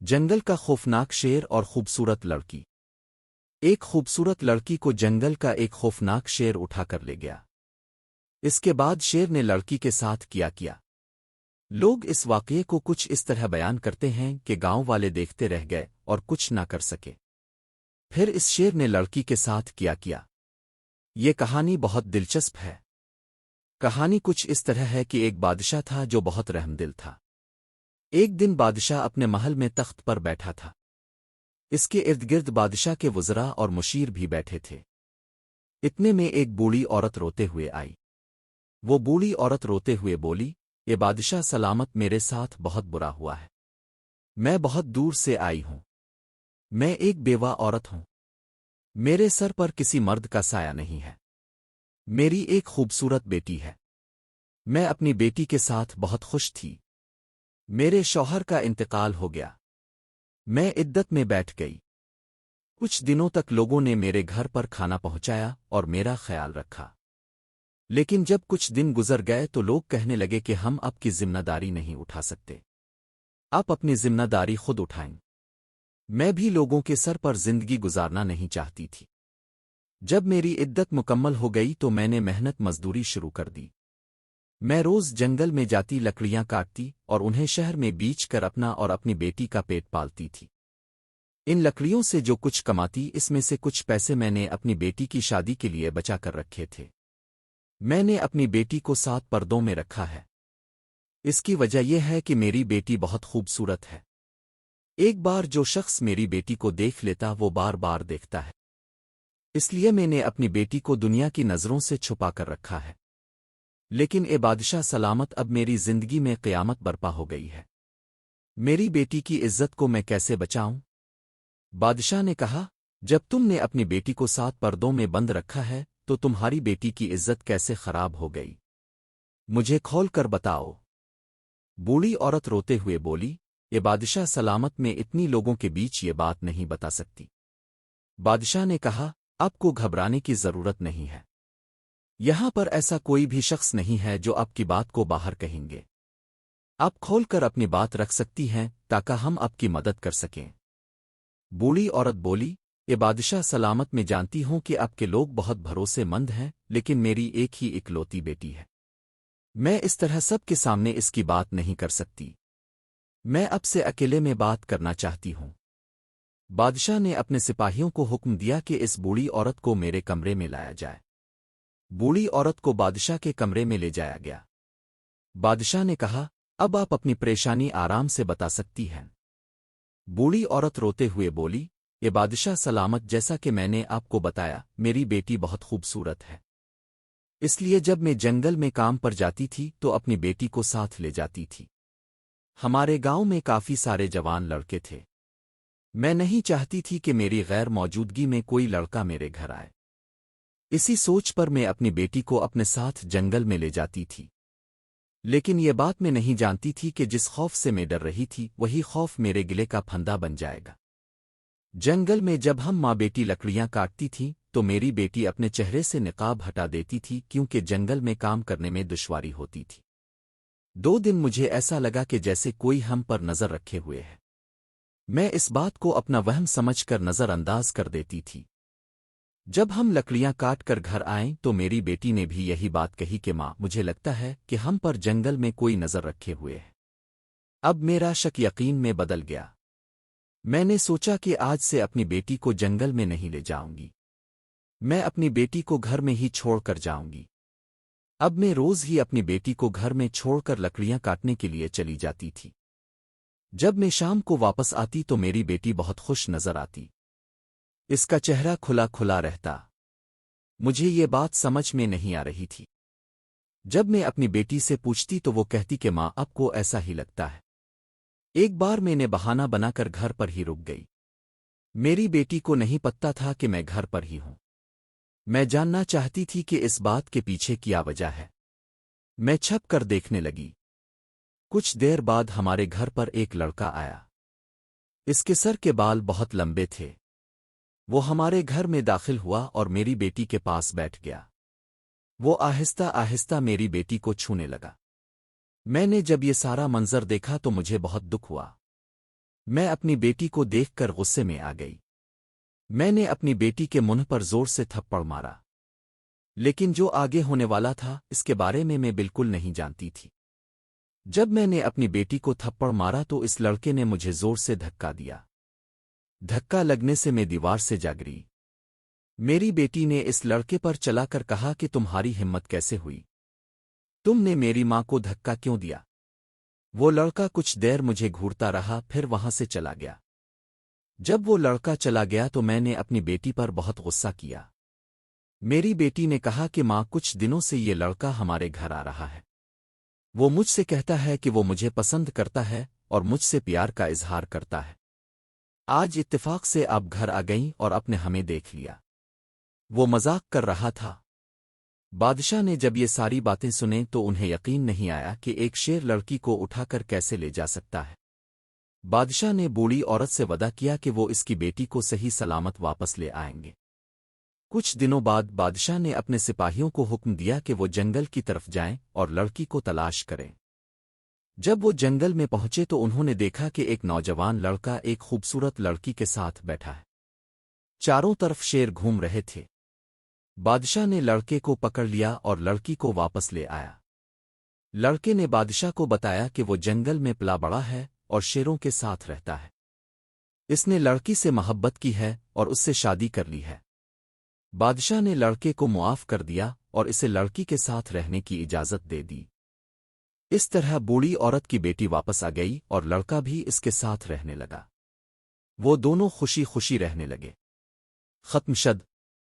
جنگل کا خوفناک شیر اور خوبصورت لڑکی۔ ایک خوبصورت لڑکی کو جنگل کا ایک خوفناک شیر اٹھا کر لے گیا۔ اس کے بعد شیر نے لڑکی کے ساتھ کیا لوگ اس واقعے کو کچھ اس طرح بیان کرتے ہیں کہ گاؤں والے دیکھتے رہ گئے اور کچھ نہ کر سکے۔ پھر اس شیر نے لڑکی کے ساتھ کیا۔ یہ کہانی بہت دلچسپ ہے۔ کہانی کچھ اس طرح ہے کہ ایک بادشاہ تھا جو بہت رحم دل تھا۔ ایک دن بادشاہ اپنے محل میں تخت پر بیٹھا تھا۔ اس کے ارد گرد بادشاہ کے وزراء اور مشیر بھی بیٹھے تھے۔ اتنے میں ایک بوڑھی عورت روتے ہوئے آئی۔ وہ بوڑھی عورت روتے ہوئے بولی، "اے بادشاہ سلامت، میرے ساتھ بہت برا ہوا ہے۔ میں بہت دور سے آئی ہوں۔ میں ایک بیوہ عورت ہوں۔ میرے سر پر کسی مرد کا سایہ نہیں ہے۔ میری ایک خوبصورت بیٹی ہے۔ میں اپنی بیٹی کے ساتھ بہت خوش تھی۔ میرے شوہر کا انتقال ہو گیا۔ میں عدت میں بیٹھ گئی۔ کچھ دنوں تک لوگوں نے میرے گھر پر کھانا پہنچایا اور میرا خیال رکھا۔ لیکن جب کچھ دن گزر گئے تو لوگ کہنے لگے کہ ہم اب کی ذمہ داری نہیں اٹھا سکتے۔ آپ اپنی ذمہ داری خود اٹھائیں۔ میں بھی لوگوں کے سر پر زندگی گزارنا نہیں چاہتی تھی۔ جب میری عدت مکمل ہو گئی تو میں نے محنت مزدوری شروع کر دی۔ میں روز جنگل میں جاتی، لکڑیاں کاٹتی اور انہیں شہر میں بیچ کر اپنا اور اپنی بیٹی کا پیٹ پالتی تھی۔ ان لکڑیوں سے جو کچھ کماتی، اس میں سے کچھ پیسے میں نے اپنی بیٹی کی شادی کے لیے بچا کر رکھے تھے۔ میں نے اپنی بیٹی کو 7 پردوں میں رکھا ہے۔ اس کی وجہ یہ ہے کہ میری بیٹی بہت خوبصورت ہے۔ ایک بار جو شخص میری بیٹی کو دیکھ لیتا وہ بار بار دیکھتا ہے۔ اس لیے میں نے اپنی بیٹی کو دنیا کی نظروں سے چھپا کر رکھا ہے۔ لیکن اے بادشاہ سلامت، اب میری زندگی میں قیامت برپا ہو گئی ہے۔ میری بیٹی کی عزت کو میں کیسے بچاؤں؟ بادشاہ نے کہا، جب تم نے اپنی بیٹی کو 7 پردوں میں بند رکھا ہے تو تمہاری بیٹی کی عزت کیسے خراب ہو گئی؟ مجھے کھول کر بتاؤ۔ بوڑھی عورت روتے ہوئے بولی، اے بادشاہ سلامت، میں اتنی لوگوں کے بیچ یہ بات نہیں بتا سکتی۔ بادشاہ نے کہا، آپ کو گھبرانے کی ضرورت نہیں ہے۔ یہاں پر ایسا کوئی بھی شخص نہیں ہے جو آپ کی بات کو باہر کہیں گے۔ آپ کھول کر اپنی بات رکھ سکتی ہیں تاکہ ہم آپ کی مدد کر سکیں۔ بوڑھی عورت بولی، اے بادشاہ سلامت، میں جانتی ہوں کہ آپ کے لوگ بہت بھروسے مند ہیں، لیکن میری ایک ہی اکلوتی بیٹی ہے۔ میں اس طرح سب کے سامنے اس کی بات نہیں کر سکتی۔ میں اب سے اکیلے میں بات کرنا چاہتی ہوں۔ بادشاہ نے اپنے سپاہیوں کو حکم دیا کہ اس بوڑھی عورت کو میرے کمرے میں لایا جائے۔ بوڑھی عورت کو بادشاہ کے کمرے میں لے جایا گیا۔ بادشاہ نے کہا، اب آپ اپنی پریشانی آرام سے بتا سکتی ہیں۔ بوڑھی عورت روتے ہوئے بولی، اے بادشاہ سلامت، جیسا کہ میں نے آپ کو بتایا، میری بیٹی بہت خوبصورت ہے۔ اس لیے جب میں جنگل میں کام پر جاتی تھی تو اپنی بیٹی کو ساتھ لے جاتی تھی۔ ہمارے گاؤں میں کافی سارے جوان لڑکے تھے۔ میں نہیں چاہتی تھی کہ میری غیر موجودگی میں کوئی لڑکا میرے گھر آئے۔ اسی سوچ پر میں اپنی بیٹی کو اپنے ساتھ جنگل میں لے جاتی تھی۔ لیکن یہ بات میں نہیں جانتی تھی کہ جس خوف سے میں ڈر رہی تھی وہی خوف میرے گلے کا پھندا بن جائے گا۔ جنگل میں جب ہم ماں بیٹی لکڑیاں کاٹتی تھیں تو میری بیٹی اپنے چہرے سے نقاب ہٹا دیتی تھی کیونکہ جنگل میں کام کرنے میں دشواری ہوتی تھی۔ 2 دن مجھے ایسا لگا کہ جیسے کوئی ہم پر نظر رکھے ہوئے ہے۔ میں اس بات کو اپنا وہم سمجھ کر نظر انداز کر دیتی تھی۔ جب ہم لکڑیاں کاٹ کر گھر آئیں تو میری بیٹی نے بھی یہی بات کہی کہ ماں، مجھے لگتا ہے کہ ہم پر جنگل میں کوئی نظر رکھے ہوئے ہے۔ اب میرا شک یقین میں بدل گیا۔ میں نے سوچا کہ آج سے اپنی بیٹی کو جنگل میں نہیں لے جاؤں گی۔ میں اپنی بیٹی کو گھر میں ہی چھوڑ کر جاؤں گی۔ اب میں روز ہی اپنی بیٹی کو گھر میں چھوڑ کر لکڑیاں کاٹنے کے لیے چلی جاتی تھی۔ جب میں شام کو واپس آتی تو میری بیٹی بہت خوش نظر آتی۔ اس کا چہرہ کھلا کھلا رہتا۔ مجھے یہ بات سمجھ میں نہیں آ رہی تھی۔ جب میں اپنی بیٹی سے پوچھتی تو وہ کہتی کہ ماں، آپ کو ایسا ہی لگتا ہے۔ ایک بار میں نے بہانہ بنا کر گھر پر ہی رک گئی۔ میری بیٹی کو نہیں پتہ تھا کہ میں گھر پر ہی ہوں۔ میں جاننا چاہتی تھی کہ اس بات کے پیچھے کیا وجہ ہے۔ میں چھپ کر دیکھنے لگی۔ کچھ دیر بعد ہمارے گھر پر ایک لڑکا آیا۔ اس کے سر کے بال بہت لمبے تھے۔ وہ ہمارے گھر میں داخل ہوا اور میری بیٹی کے پاس بیٹھ گیا۔ وہ آہستہ آہستہ میری بیٹی کو چھونے لگا۔ میں نے جب یہ سارا منظر دیکھا تو مجھے بہت دکھ ہوا۔ میں اپنی بیٹی کو دیکھ کر غصے میں آ گئی۔ میں نے اپنی بیٹی کے منہ پر زور سے تھپڑ مارا، لیکن جو آگے ہونے والا تھا اس کے بارے میں بالکل نہیں جانتی تھی۔ جب میں نے اپنی بیٹی کو تھپڑ مارا تو اس لڑکے نے مجھے زور سے دھکا دیا۔ دھکا لگنے سے میں دیوار سے جا گری۔ میری بیٹی نے اس لڑکے پر چلا کر کہا کہ تمہاری ہمت کیسے ہوئی؟ تم نے میری ماں کو دھکا کیوں دیا؟ وہ لڑکا کچھ دیر مجھے گھورتا رہا، پھر وہاں سے چلا گیا۔ جب وہ لڑکا چلا گیا تو میں نے اپنی بیٹی پر بہت غصہ کیا۔ میری بیٹی نے کہا کہ ماں، کچھ دنوں سے یہ لڑکا ہمارے گھر آ رہا ہے۔ وہ مجھ سے کہتا ہے کہ وہ مجھے پسند کرتا ہے اور مجھ سے پیار کا اظہار کرتا ہے۔ آج اتفاق سے آپ گھر آ گئیں اور اپنے ہمیں دیکھ لیا۔ وہ مذاق کر رہا تھا۔ بادشاہ نے جب یہ ساری باتیں سنیں تو انہیں یقین نہیں آیا کہ ایک شیر لڑکی کو اٹھا کر کیسے لے جا سکتا ہے۔ بادشاہ نے بوڑھی عورت سے وعدہ کیا کہ وہ اس کی بیٹی کو صحیح سلامت واپس لے آئیں گے۔ کچھ دنوں بعد بادشاہ نے اپنے سپاہیوں کو حکم دیا کہ وہ جنگل کی طرف جائیں اور لڑکی کو تلاش کریں۔ جب وہ جنگل میں پہنچے تو انہوں نے دیکھا کہ ایک نوجوان لڑکا ایک خوبصورت لڑکی کے ساتھ بیٹھا ہے۔ چاروں طرف شیر گھوم رہے تھے۔ بادشاہ نے لڑکے کو پکڑ لیا اور لڑکی کو واپس لے آیا۔ لڑکے نے بادشاہ کو بتایا کہ وہ جنگل میں پلا بڑا ہے اور شیروں کے ساتھ رہتا ہے۔ اس نے لڑکی سے محبت کی ہے اور اس سے شادی کر لی ہے۔ بادشاہ نے لڑکے کو معاف کر دیا اور اسے لڑکی کے ساتھ رہنے کی اجازت دے دی۔ اس طرح بوڑھی عورت کی بیٹی واپس آ گئی اور لڑکا بھی اس کے ساتھ رہنے لگا۔ وہ دونوں خوشی خوشی رہنے لگے۔ ختم شد۔